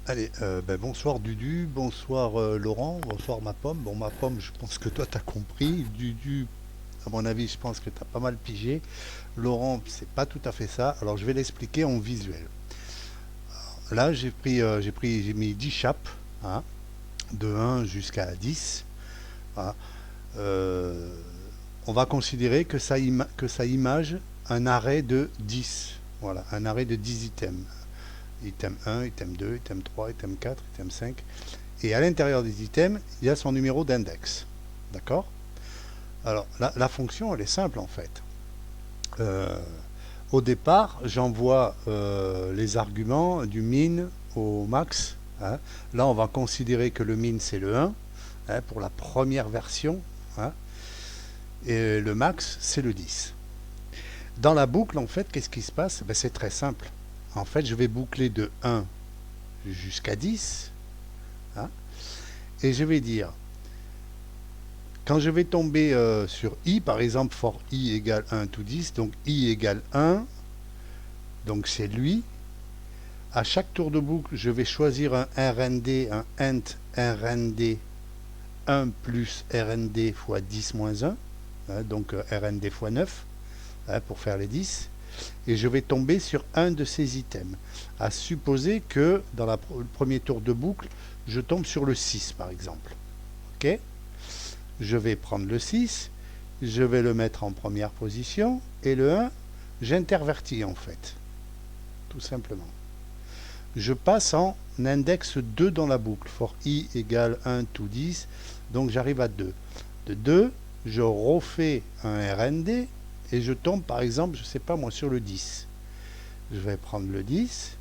Allez, bonsoir Dudu, bonsoir Laurent, bonsoir ma pomme. Bon, ma pomme, je pense que toi t'as compris. Dudu, à mon avis, je pense que t'as pas mal pigé. Laurent, c'est pas tout à fait ça. Alors je vais l'expliquer en visuel. Là, j'ai mis 10 chapes, hein, de 1 jusqu'à 10. Voilà. Euh, on va considérer que que ça image un arrêt de 10. Voilà, un arrêt de 10 items. Item 1, item 2, item 3, item 4, item 5. Et à l'intérieur des items, il y a son numéro d'index. D'accord? Alors, la fonction, elle est simple en fait. Euh, Au départ, j'envoie les arguments du min au max, hein. Là, on va considérer que le min, c'est le 1, hein, pour la première version, hein, et le max, c'est le 10. Dans la boucle, en fait, qu'est-ce qui se passe? Ben, c'est très simple. En fait, je vais boucler de 1 jusqu'à 10, hein, et je vais dire, quand je vais tomber sur i, par exemple, for i égale 1 to 10, donc i égale 1, donc c'est lui. À chaque tour de boucle, je vais choisir un RND, un int RND 1 plus RND fois 10 moins 1, hein, donc RND fois 9, hein, pour faire les 10. Et je vais tomber sur un de ces items. À supposer que dans le premier tour de boucle, je tombe sur le 6, par exemple. OK? Je vais prendre le 6, je vais le mettre en première position, et le 1, j'intervertis en fait, tout simplement. Je passe en index 2 dans la boucle, for i égale 1 to 10, donc j'arrive à 2. De 2, je refais un RND, et je tombe par exemple, je ne sais pas moi, sur le 10. Je vais prendre le 10,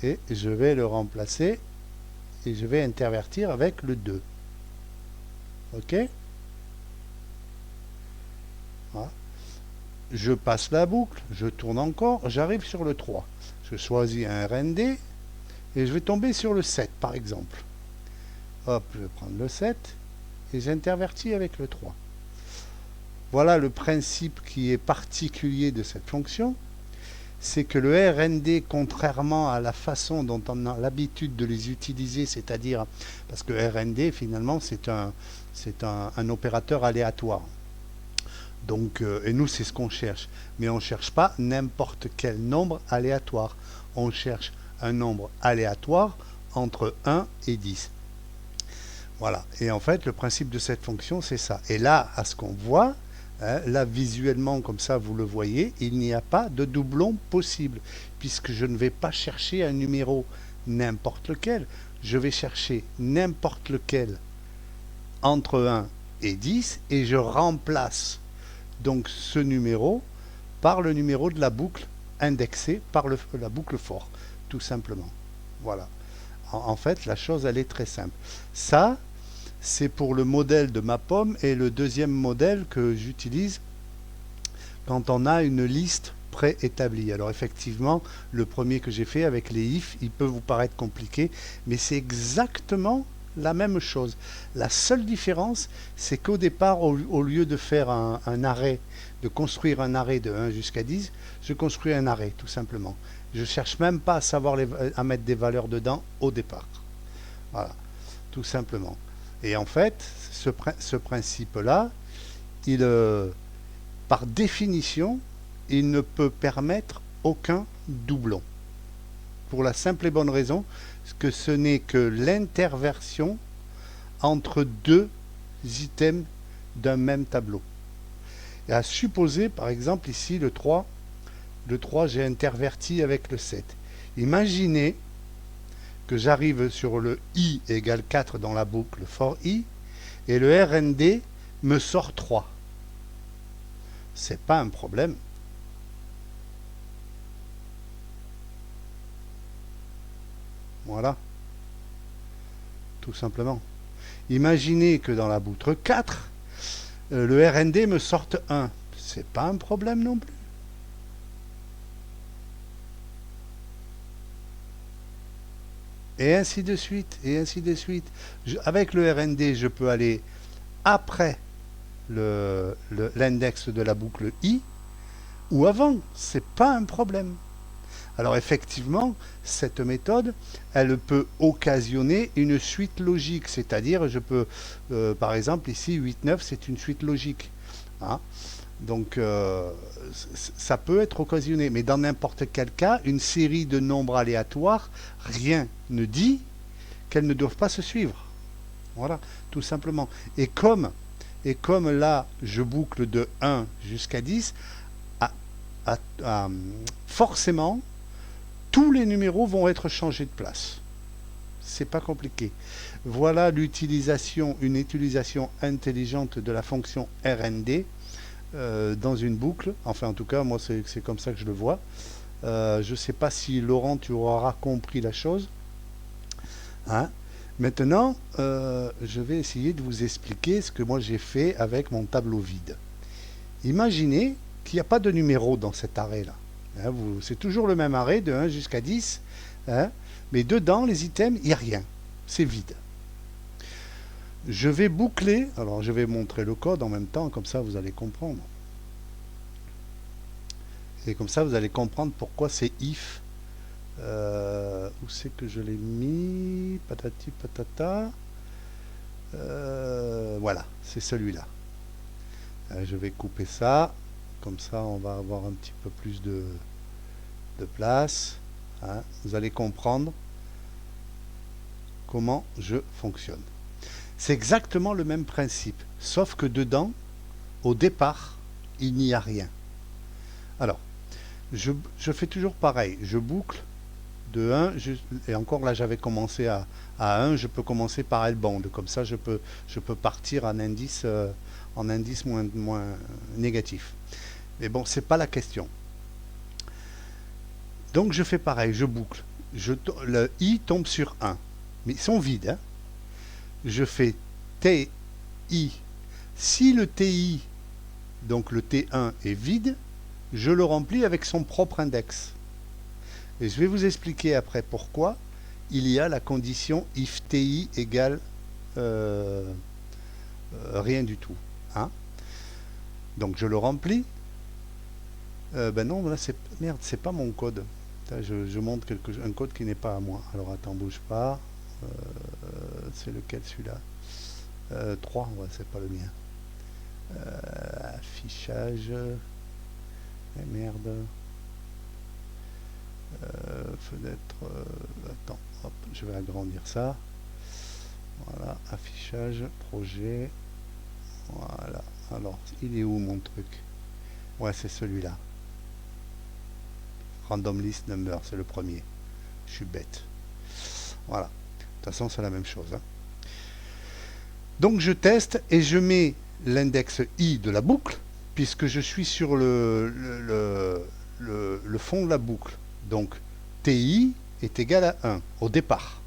et je vais le remplacer, et je vais intervertir avec le 2. OK? Voilà. Je passe la boucle, je tourne encore, j'arrive sur le 3. Je choisis un RND et je vais tomber sur le 7 par exemple. Hop, je vais prendre le 7 et j'intervertis avec le 3. Voilà le principe qui est particulier de cette fonction, c'est que le RND, contrairement à la façon dont on a l'habitude de les utiliser, c'est-à-dire, parce que RND finalement c'est un opérateur aléatoire. Donc, et nous, c'est ce qu'on cherche. Mais on ne cherche pas n'importe quel nombre aléatoire. On cherche un nombre aléatoire entre 1 et 10. Voilà. Et en fait, le principe de cette fonction, c'est ça. Et là, à ce qu'on voit, hein, là, visuellement, comme ça, vous le voyez, il n'y a pas de doublon possible, puisque je ne vais pas chercher un numéro n'importe lequel. Je vais chercher n'importe lequel entre 1 et 10, et je remplace donc ce numéro par le numéro de la boucle indexée par la boucle for, tout simplement. Voilà. En fait, la chose, elle est très simple. Ça, c'est pour le modèle de ma pomme et le deuxième modèle que j'utilise quand on a une liste préétablie. Alors effectivement, le premier que j'ai fait avec les if, il peut vous paraître compliqué, mais c'est exactement la même chose. La seule différence, c'est qu'au départ, au lieu de faire un arrêt, de construire un arrêt de 1 jusqu'à 10, je construis un arrêt, tout simplement. Je ne cherche même pas à savoir à mettre des valeurs dedans au départ. Voilà, tout simplement. Et en fait, ce principe-là, il, par définition, il ne peut permettre aucun doublon. Pour la simple et bonne raison que ce n'est que l'interversion entre deux items d'un même tableau. Et à supposer, par exemple, ici, le 3, j'ai interverti avec le 7. Imaginez que j'arrive sur le i égale 4 dans la boucle for i, et le RND me sort 3. C'est pas un problème. Voilà, tout simplement. Imaginez que dans la boucle 4, le RND me sorte 1. C'est pas un problème non plus. Et ainsi de suite, et ainsi de suite. Avec le RND, je peux aller après l'index de la boucle i ou avant. C'est pas un problème. Alors effectivement, cette méthode, elle peut occasionner une suite logique, c'est-à-dire je peux, par exemple ici 8-9 c'est une suite logique. Hein. Donc ça peut être occasionné, mais dans n'importe quel cas, une série de nombres aléatoires, rien ne dit qu'elles ne doivent pas se suivre. Voilà, tout simplement. Et comme là, je boucle de 1 jusqu'à 10, forcément, tous les numéros vont être changés de place. C'est pas compliqué. Voilà une utilisation intelligente de la fonction RND dans une boucle. Enfin, en tout cas, moi, c'est comme ça que je le vois. Je ne sais pas si Laurent, tu auras compris la chose. Hein? Maintenant, je vais essayer de vous expliquer ce que moi j'ai fait avec mon tableau vide. Imaginez qu'il n'y a pas de numéro dans cet arrêt-là. Hein, c'est toujours le même arrêt de 1 jusqu'à 10. Hein, mais dedans, les items, il n'y a rien. C'est vide. Je vais boucler. Alors, je vais montrer le code en même temps, comme ça vous allez comprendre. Et comme ça, vous allez comprendre pourquoi c'est if. Où c'est que je l'ai mis? Patati patata. Voilà, c'est celui-là. Je vais couper ça. Comme ça, on va avoir un petit peu plus de place. Hein. Vous allez comprendre comment je fonctionne. C'est exactement le même principe, sauf que dedans, au départ, il n'y a rien. Alors, je fais toujours pareil. Je boucle de 1, et encore là j'avais commencé à 1, je peux commencer par L-bond, comme ça je peux partir en indice moins négatif. Mais bon, c'est pas la question. Donc je fais pareil, je boucle. Le I tombe sur 1, mais ils sont vides. Hein. Je fais TI. Si le TI, donc le T1 est vide, je le remplis avec son propre index. Et je vais vous expliquer après pourquoi il y a la condition if ti égale rien du tout. Hein. Donc je le remplis. Ben non, là c'est merde, c'est pas mon code. Je montre un code qui n'est pas à moi. Alors attends, bouge pas. C'est lequel celui-là 3, ouais, c'est pas le mien. Affichage. Merde. Fenêtre. Attends, hop, je vais agrandir ça. Voilà, affichage, projet. Voilà. Alors, il est où mon truc? Ouais, c'est celui-là. Random list number, c'est le premier. Je suis bête. Voilà. De toute façon, c'est la même chose. Hein. Donc, je teste et je mets l'index i de la boucle, puisque je suis sur le fond de la boucle. Donc, TI est égal à 1 au départ.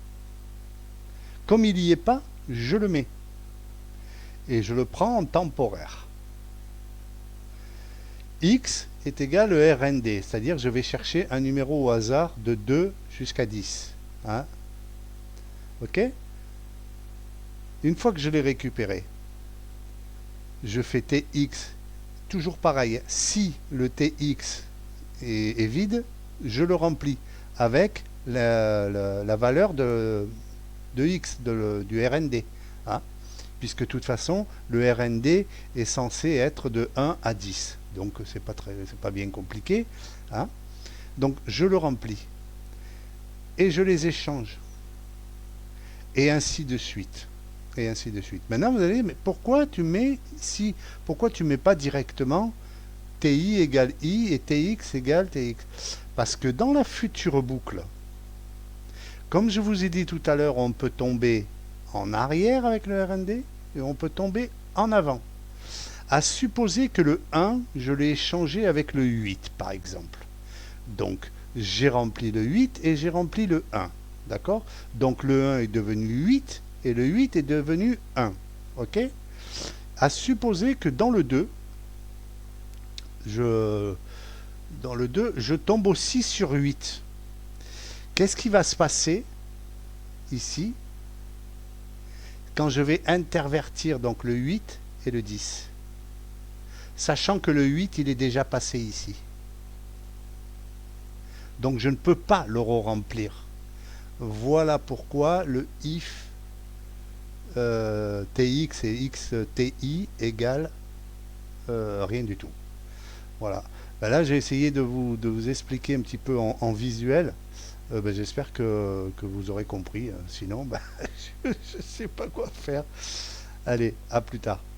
Comme il n'y est pas, je le mets. Et je le prends en temporaire. X est égal à RND, c'est-à-dire je vais chercher un numéro au hasard de 2 jusqu'à 10. Hein? Ok? Une fois que je l'ai récupéré, je fais TX, toujours pareil. Si le TX est vide, je le remplis avec la valeur de X, du RND. Hein, puisque de toute façon, le RND est censé être de 1 à 10. Donc, c'est pas bien compliqué. Hein, donc, je le remplis. Et je les échange. Et ainsi de suite. Et ainsi de suite. Maintenant, vous allez dire, mais pourquoi tu mets pas directement TI égale I et TX égale TX? Parce que dans la future boucle, comme je vous ai dit tout à l'heure, on peut tomber en arrière avec le RND et on peut tomber en avant. À supposer que le 1, je l'ai échangé avec le 8, par exemple. Donc, j'ai rempli le 8 et j'ai rempli le 1. D'accord? Donc, le 1 est devenu 8 et le 8 est devenu 1. OK? À supposer que dans le 2, je tombe aussi sur 8. Qu'est-ce qui va se passer ici quand je vais intervertir donc le 8 et le 10, sachant que le 8 il est déjà passé ici? Donc je ne peux pas le remplir. Voilà pourquoi le if tx et xti égale rien du tout. Voilà. Ben là, j'ai essayé de vous expliquer un petit peu en visuel. Ben, j'espère que vous aurez compris. Sinon, ben, je ne sais pas quoi faire. Allez, à plus tard.